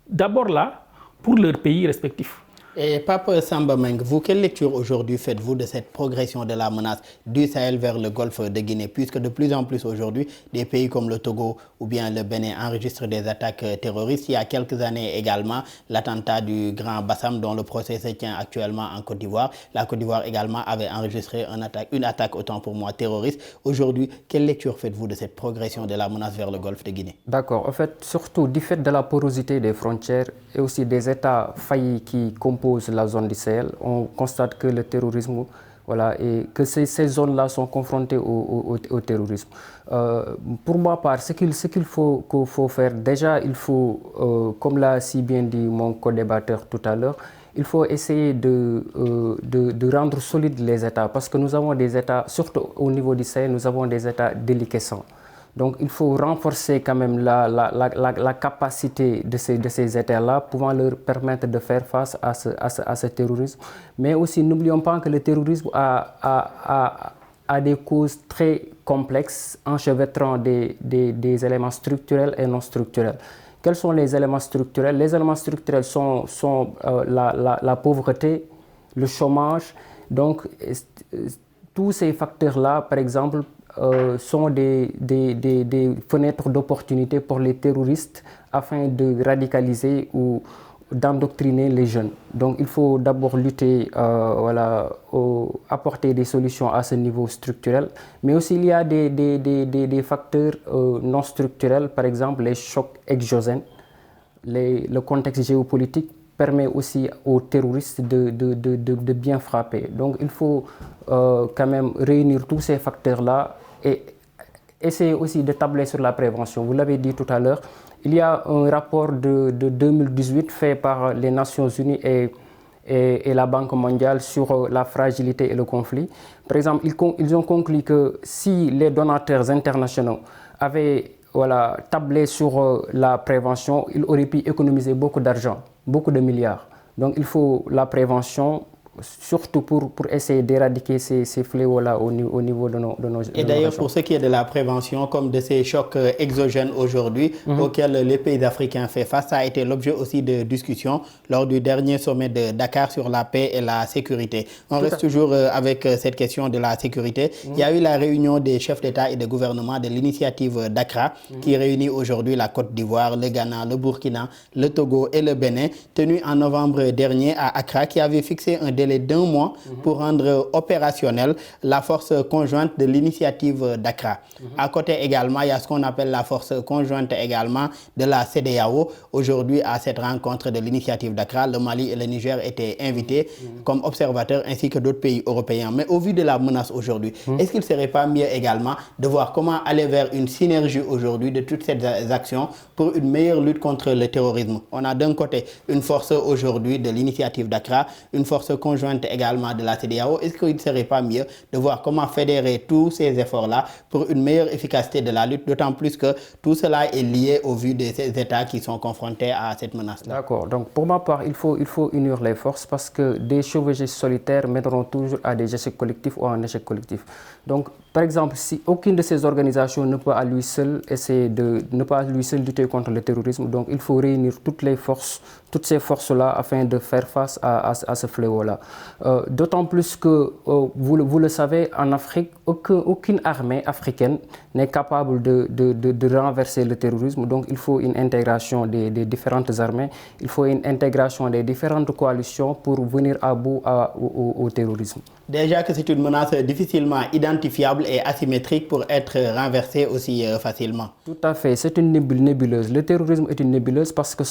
d'abord là pour leurs pays respectifs. Et Pape Samba Meng, vous, quelle lecture aujourd'hui faites-vous de cette progression de la menace du Sahel vers le Golfe de Guinée, puisque de plus en plus aujourd'hui, des pays comme le Togo ou bien le Bénin enregistrent des attaques terroristes? Il y a quelques années également, l'attentat du Grand Bassam, dont le procès se tient actuellement en Côte d'Ivoire. La Côte d'Ivoire également avait enregistré une attaque, autant pour moi, terroriste. Aujourd'hui, quelle lecture faites-vous de cette progression de la menace vers le Golfe de Guinée? D'accord. En fait, surtout du fait de la porosité des frontières et aussi des États faillis qui composent la zone du Sahel, on constate que le terrorisme, et que ces zones-là sont confrontées au terrorisme. Pour ma part, ce qu'il faut faire, déjà, il faut, comme l'a si bien dit mon co-débatteur tout à l'heure, il faut essayer de rendre solides les États, parce que nous avons des États, surtout au niveau du Sahel, nous avons des États déliquescents. Donc il faut renforcer quand même la capacité de ces États-là, pouvant leur permettre de faire face à ce terrorisme. Mais aussi, n'oublions pas que le terrorisme a des causes très complexes, enchevêtrant des éléments structurels et non structurels. Quels sont les éléments structurels? Les éléments structurels sont la pauvreté, le chômage. Donc tous ces facteurs-là, par exemple, sont des fenêtres d'opportunité pour les terroristes afin de radicaliser ou d'endoctriner les jeunes. Donc il faut d'abord lutter, apporter des solutions à ce niveau structurel, mais aussi il y a des facteurs non structurels, par exemple les chocs exogènes. Le contexte géopolitique permet aussi aux terroristes de bien frapper. Donc il faut quand même réunir tous ces facteurs-là et essayer aussi de tabler sur la prévention. Vous l'avez dit tout à l'heure, il y a un rapport de 2018 fait par les Nations Unies et et la Banque mondiale sur la fragilité et le conflit. Par exemple, ils ont conclu que si les donateurs internationaux avaient tablé sur la prévention, ils auraient pu économiser beaucoup d'argent, beaucoup de milliards. Donc il faut la prévention, surtout pour essayer d'éradiquer ces fléaux-là au niveau de nos Et d'ailleurs, pour ce qui est de la prévention, comme de ces chocs exogènes aujourd'hui auxquels les pays africains font face, ça a été l'objet aussi de discussions lors du dernier sommet de Dakar sur la paix et la sécurité. On reste toujours avec cette question de la sécurité. Il y a eu la réunion des chefs d'État et de gouvernement de l'initiative d'Accra qui réunit aujourd'hui la Côte d'Ivoire, le Ghana, le Burkina, le Togo et le Bénin, tenue en novembre dernier à Accra, qui avait fixé un délai d'1 mois pour rendre opérationnelle la force conjointe de l'initiative d'Accra. À côté également, il y a ce qu'on appelle la force conjointe également de la CEDEAO. Aujourd'hui, à cette rencontre de l'initiative d'Accra, le Mali et le Niger étaient invités comme observateurs ainsi que d'autres pays européens. Mais au vu de la menace aujourd'hui, est-ce qu'il ne serait pas mieux également de voir comment aller vers une synergie aujourd'hui de toutes ces actions pour une meilleure lutte contre le terrorisme? On a d'un côté une force aujourd'hui de l'initiative d'Accra, une force conjointe également de la CEDEAO. Est-ce qu'il ne serait pas mieux de voir comment fédérer tous ces efforts-là pour une meilleure efficacité de la lutte, d'autant plus que tout cela est lié au vu de ces États qui sont confrontés à cette menace-là? D'accord. Donc pour ma part, il faut unir les forces parce que des chevauchés solitaires mèneront toujours à des échecs collectifs ou à un échec collectif. Donc par exemple, si aucune de ces organisations ne peut à lui seul lutter contre le terrorisme, donc il faut réunir toutes ces forces-là afin de faire face à ce fléau-là. D'autant plus que, vous le savez, en Afrique, aucune armée africaine n'est capable de renverser le terrorisme. Donc il faut une intégration des différentes armées, il faut une intégration des différentes coalitions pour venir à bout au terrorisme. Déjà que c'est une menace difficilement identifiable et asymétrique pour être renversée aussi facilement. Tout à fait, c'est une nébuleuse. Le terrorisme est une nébuleuse parce que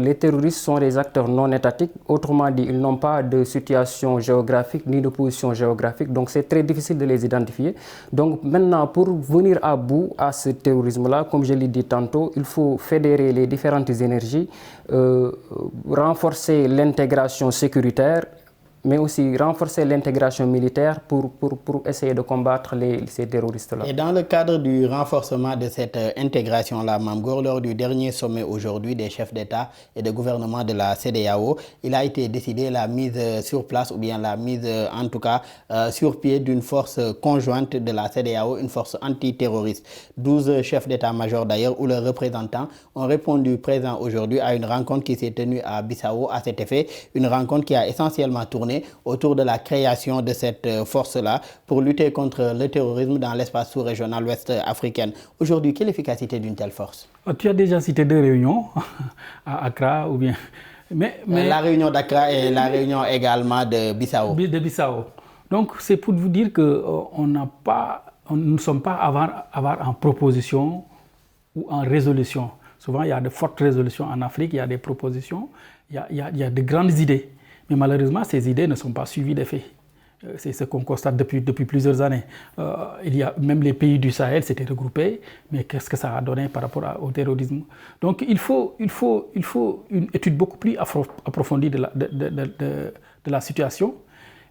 les terroristes sont des acteurs non étatiques. Autrement dit, ils n'ont pas de situation géographique ni de position géographique. Donc c'est très difficile de les identifier. Donc maintenant, pour venir à bout à ce terrorisme-là, comme je l'ai dit tantôt, il faut fédérer les différentes énergies, renforcer l'intégration sécuritaire, mais aussi renforcer l'intégration militaire pour essayer de combattre ces terroristes-là. Et dans le cadre du renforcement de cette intégration-là, Mame Gor, lors du dernier sommet aujourd'hui des chefs d'État et de gouvernement de la CEDEAO, il a été décidé la mise sur place, ou bien la mise en tout cas sur pied d'une force conjointe de la CEDEAO, une force antiterroriste. 12 chefs d'État-major d'ailleurs, ou leurs représentants, ont répondu présents aujourd'hui à une rencontre qui s'est tenue à Bissau à cet effet, une rencontre qui a essentiellement tourné autour de la création de cette force-là pour lutter contre le terrorisme dans l'espace sous-régional ouest africain. Aujourd'hui, quelle efficacité d'une telle force? Tu as déjà cité 2 réunions à Accra ou bien... Mais la réunion d'Accra et la réunion également de Bissau. De Bissau. Donc c'est pour vous dire que nous ne sommes pas avoir en proposition ou en résolution. Souvent il y a de fortes résolutions en Afrique, il y a des propositions, il y a de grandes idées. Mais malheureusement, ces idées ne sont pas suivies d'effets. C'est ce qu'on constate depuis plusieurs années. Il y a même les pays du Sahel s'étaient regroupés, mais qu'est-ce que ça a donné par rapport au terrorisme? Donc il faut une étude beaucoup plus approfondie de la situation.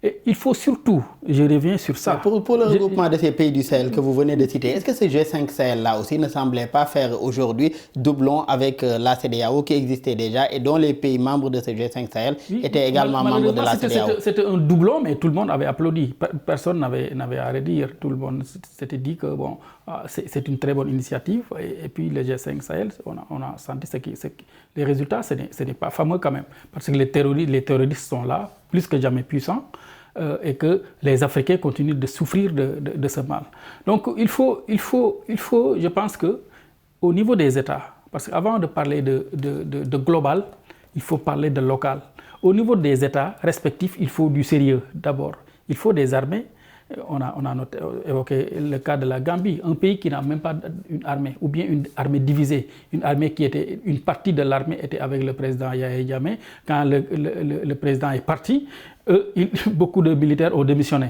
Et il faut surtout, je reviens sur ça. Pour le regroupement de ces pays du Sahel que vous venez de citer, est-ce que ce G5 Sahel-là aussi ne semblait pas faire aujourd'hui doublon avec la CEDEAO qui existait déjà et dont les pays membres de ce G5 Sahel étaient également membres de la CEDEAO? C'était un doublon, mais tout le monde avait applaudi. Personne n'avait à redire. Tout le monde s'était dit que bon, c'est une très bonne initiative. Et puis le G5 Sahel, on a senti les résultats, ce n'est pas fameux quand même. Parce que les terroristes sont là, plus que jamais puissants. Et que les Africains continuent de souffrir de ce mal. Donc il faut, je pense qu'au niveau des États, parce qu'avant de parler de global, il faut parler de local. Au niveau des États respectifs, il faut du sérieux d'abord. Il faut des armées. On a évoqué le cas de la Gambie, un pays qui n'a même pas une armée, ou bien une armée divisée, une partie de l'armée était avec le président Yahya Jammeh. Quand le président est parti, beaucoup de militaires ont démissionné.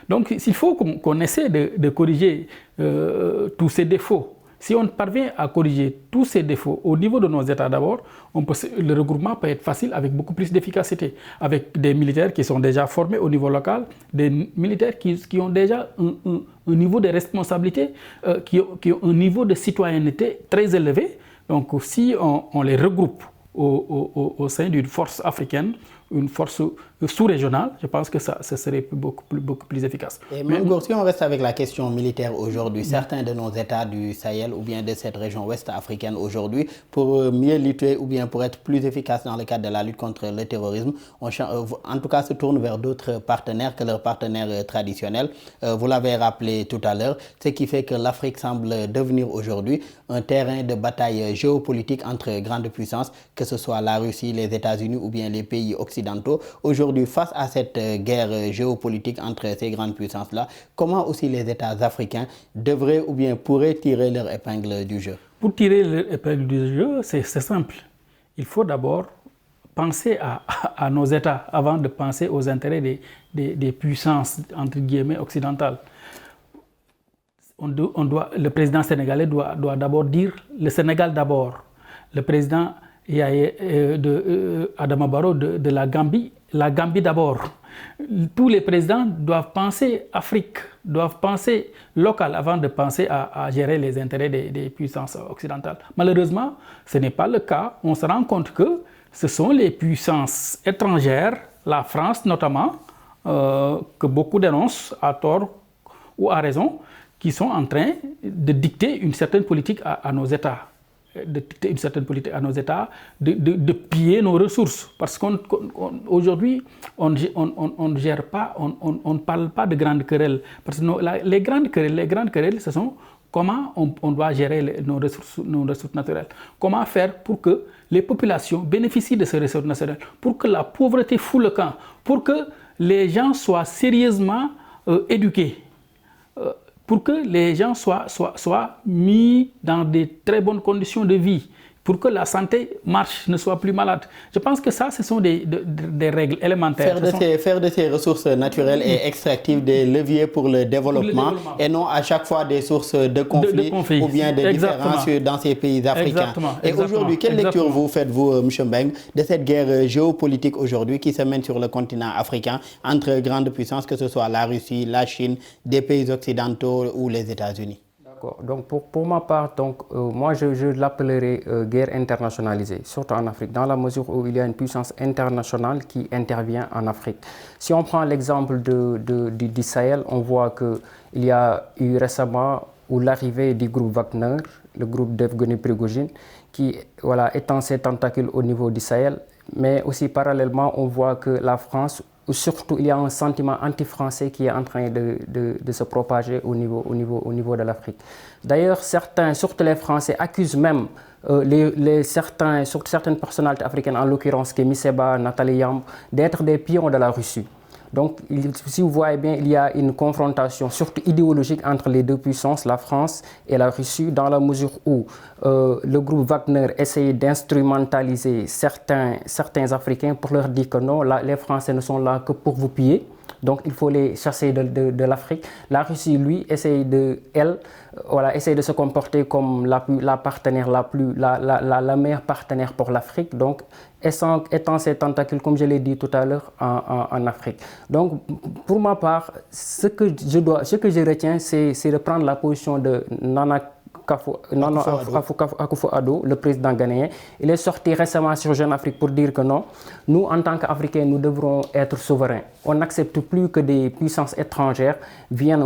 Donc il faut qu'on essaie de corriger tous ces défauts. Si on parvient à corriger tous ces défauts au niveau de nos États d'abord, le regroupement peut être facile avec beaucoup plus d'efficacité, avec des militaires qui sont déjà formés au niveau local, des militaires qui ont déjà un niveau de responsabilité, qui ont un niveau de citoyenneté très élevé. Donc si on les regroupe au sein d'une force africaine, une force sous-régionale, je pense que ça serait beaucoup plus efficace. Et même si on reste avec la question militaire aujourd'hui, certains de nos États du Sahel ou bien de cette région ouest africaine aujourd'hui, pour mieux lutter ou bien pour être plus efficaces dans le cadre de la lutte contre le terrorisme, en tout cas se tournent vers d'autres partenaires que leurs partenaires traditionnels. Vous l'avez rappelé tout à l'heure, ce qui fait que l'Afrique semble devenir aujourd'hui un terrain de bataille géopolitique entre grandes puissances, que ce soit la Russie, les États-Unis ou bien les pays occidentaux. Aujourd'hui, face à cette guerre géopolitique entre ces grandes puissances-là, comment aussi les États africains devraient ou bien pourraient tirer leur épingle du jeu? Pour tirer leur épingle du jeu, c'est simple. Il faut d'abord penser à nos États avant de penser aux intérêts des puissances, entre guillemets, occidentales. Le président sénégalais doit d'abord dire le Sénégal d'abord. Le président Adama Barrow de la Gambie d'abord. Tous les présidents doivent penser Afrique, doivent penser local avant de penser à gérer les intérêts des puissances occidentales. Malheureusement, ce n'est pas le cas. On se rend compte que ce sont les puissances étrangères, la France notamment, que beaucoup dénoncent à tort ou à raison, qui sont en train de dicter une certaine politique à nos États. De piller nos ressources. Parce qu'aujourd'hui, on ne gère pas, on ne parle pas de grandes querelles. Parce que les grandes querelles, ce sont comment on doit gérer nos ressources naturelles. Comment faire pour que les populations bénéficient de ces ressources naturelles, pour que la pauvreté foule le camp, pour que les gens soient sérieusement éduqués. Pour que les gens soient mis dans de très bonnes conditions de vie, pour que la santé marche, ne soit plus malade. Je pense que ça, ce sont des règles élémentaires. Faire de ces ressources naturelles et extractives des leviers pour le développement et non à chaque fois des sources de conflits ou bien de différences dans ces pays africains. Et aujourd'hui, quelle lecture vous faites-vous, M. Mbengue, de cette guerre géopolitique aujourd'hui qui se mène sur le continent africain entre grandes puissances, que ce soit la Russie, la Chine, des pays occidentaux ou les États-Unis? Donc pour ma part, moi je l'appellerai guerre internationalisée, surtout en Afrique, dans la mesure où il y a une puissance internationale qui intervient en Afrique. Si on prend l'exemple du Sahel, on voit qu'il y a eu récemment l'arrivée du groupe Wagner, le groupe d'Evgeny Prigojine, qui étend ses tentacules au niveau du Sahel, mais aussi parallèlement on voit que la France, surtout il y a un sentiment anti-français qui est en train de se propager au niveau de l'Afrique. D'ailleurs, surtout les Français, accusent même certaines personnalités africaines, en l'occurrence Kémy Séba, Nathalie Yamb, d'être des pions de la Russie. Donc, si vous voyez bien, il y a une confrontation, surtout idéologique, entre les deux puissances, la France et la Russie, dans la mesure où le groupe Wagner essaye d'instrumentaliser certains Africains pour leur dire que non, les Français ne sont là que pour vous piller. Donc, il faut les chasser de l'Afrique. La Russie, lui, essaye de se comporter comme la partenaire la meilleure partenaire pour l'Afrique. Donc, étant ses tentacules, comme je l'ai dit tout à l'heure, en Afrique. Donc, pour ma part, ce que je retiens, c'est de prendre la position de Nana Akufo-Addo, le président ghanéen. Il est sorti récemment sur Jeune Afrique pour dire que non, nous, en tant qu'Africains, nous devrons être souverains. On n'accepte plus que des puissances étrangères viennent...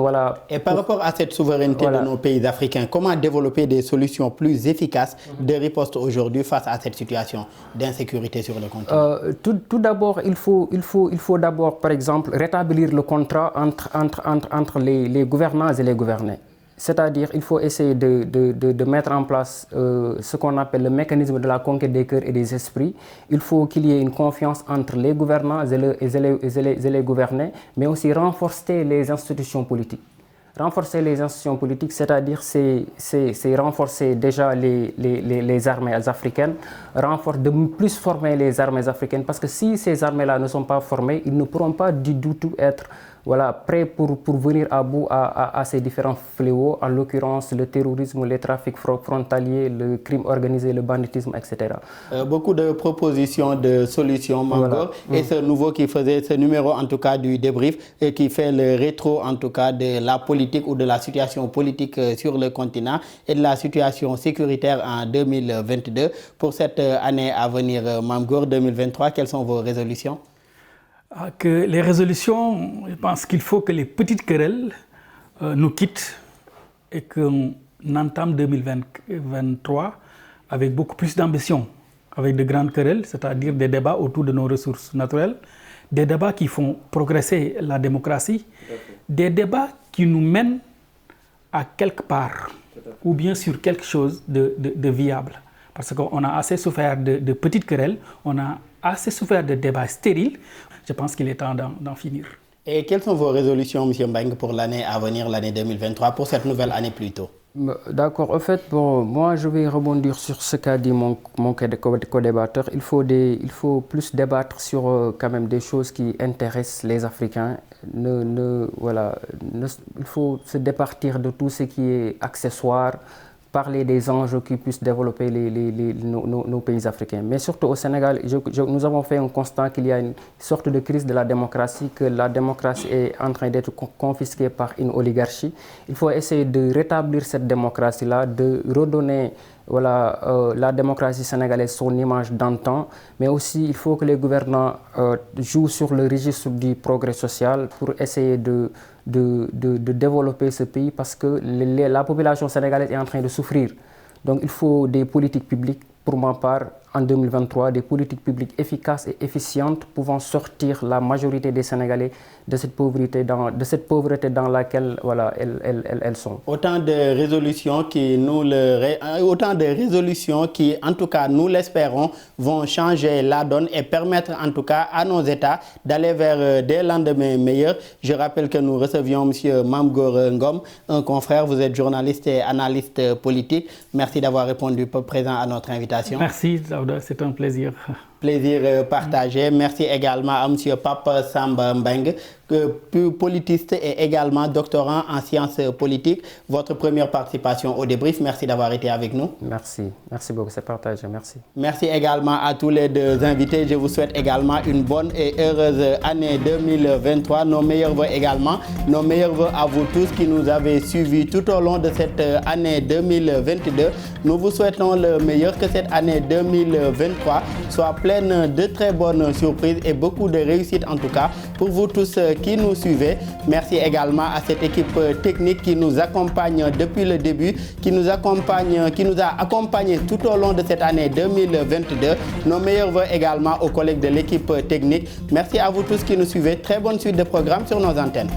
Et par rapport à cette souveraineté de nos pays africains, comment développer des solutions plus efficaces de riposte aujourd'hui face à cette situation d'insécurité sur le continent? Tout d'abord, il faut d'abord, par exemple, rétablir le contrat entre les gouvernants et les gouvernés. C'est-à-dire qu'il faut essayer de mettre en place ce qu'on appelle le mécanisme de la conquête des cœurs et des esprits. Il faut qu'il y ait une confiance entre les gouvernants et les gouvernés, mais aussi renforcer les institutions politiques. Renforcer les institutions politiques, c'est-à-dire c'est renforcer déjà les armées africaines, de plus former les armées africaines, parce que si ces armées-là ne sont pas formées, ils ne pourront pas du tout être voilà, prêts pour venir à bout à ces différents fléaux, en l'occurrence le terrorisme, les trafics frontaliers, le crime organisé, le banditisme, etc. Beaucoup de propositions de solutions, Mame Gor, et ce nouveau qui faisait ce numéro en tout cas du débrief et qui fait le rétro en tout cas de la politique ou de la situation politique sur le continent et de la situation sécuritaire en 2022. Pour cette année à venir, Mame Gor, 2023, quelles sont vos résolutions? Que les résolutions, je pense qu'il faut que les petites querelles nous quittent et qu'on entame 2023 avec beaucoup plus d'ambition, avec de grandes querelles, c'est-à-dire des débats autour de nos ressources naturelles, des débats qui font progresser la démocratie, des débats qui nous mènent à quelque part ou bien sur quelque chose de viable. Parce qu'on a assez souffert de petites querelles, on a assez souffert de débats stériles. Je pense qu'il est temps d'en finir. Et quelles sont vos résolutions, M. Mbengue, pour l'année à venir, l'année 2023, pour cette nouvelle année plutôt? D'accord. En fait, bon, moi, je vais rebondir sur ce qu'a dit mon co-débatteur. Il faut plus débattre sur quand même des choses qui intéressent les Africains. Voilà, il faut se départir de tout ce qui est accessoire, parler des enjeux qui puissent développer nos pays africains. Mais surtout au Sénégal, nous avons fait un constat qu'il y a une sorte de crise de la démocratie, que la démocratie est en train d'être confisquée par une oligarchie. Il faut essayer de rétablir cette démocratie-là, de redonner la démocratie sénégalaise son image d'antan, mais aussi il faut que les gouvernants jouent sur le registre du progrès social pour essayer de développer ce pays, parce que la population sénégalaise est en train de souffrir. Donc il faut des politiques publiques, pour ma part, en 2023, des politiques publiques efficaces et efficientes pouvant sortir la majorité des Sénégalais de cette pauvreté dans laquelle voilà, elles sont. Autant de résolutions qui, en tout cas, nous l'espérons, vont changer la donne et permettre en tout cas à nos États d'aller vers des lendemains meilleurs. Je rappelle que nous recevions M. Mame Gor Ngom, un confrère. Vous êtes journaliste et analyste politique. Merci d'avoir répondu présent à notre invitation. Merci, c'est un plaisir. Plaisir partagé. Merci également à M. Pape Samba Mbengue, politiste et également doctorant en sciences politiques. Votre première participation au débrief. Merci d'avoir été avec nous. Merci. Merci beaucoup. C'est partagé. Merci. Merci également à tous les deux invités. Je vous souhaite également une bonne et heureuse année 2023. Nos meilleurs vœux également. Nos meilleurs vœux à vous tous qui nous avez suivis tout au long de cette année 2022. Nous vous souhaitons le meilleur, que cette année 2023 soit pleine de très bonnes surprises et beaucoup de réussite en tout cas pour vous tous qui nous suivez. Merci également à cette équipe technique qui nous accompagne depuis le début, qui nous a accompagnés tout au long de cette année 2022. Nos meilleurs vœux également aux collègues de l'équipe technique. Merci à vous tous qui nous suivez. Très bonne suite de programmes sur nos antennes.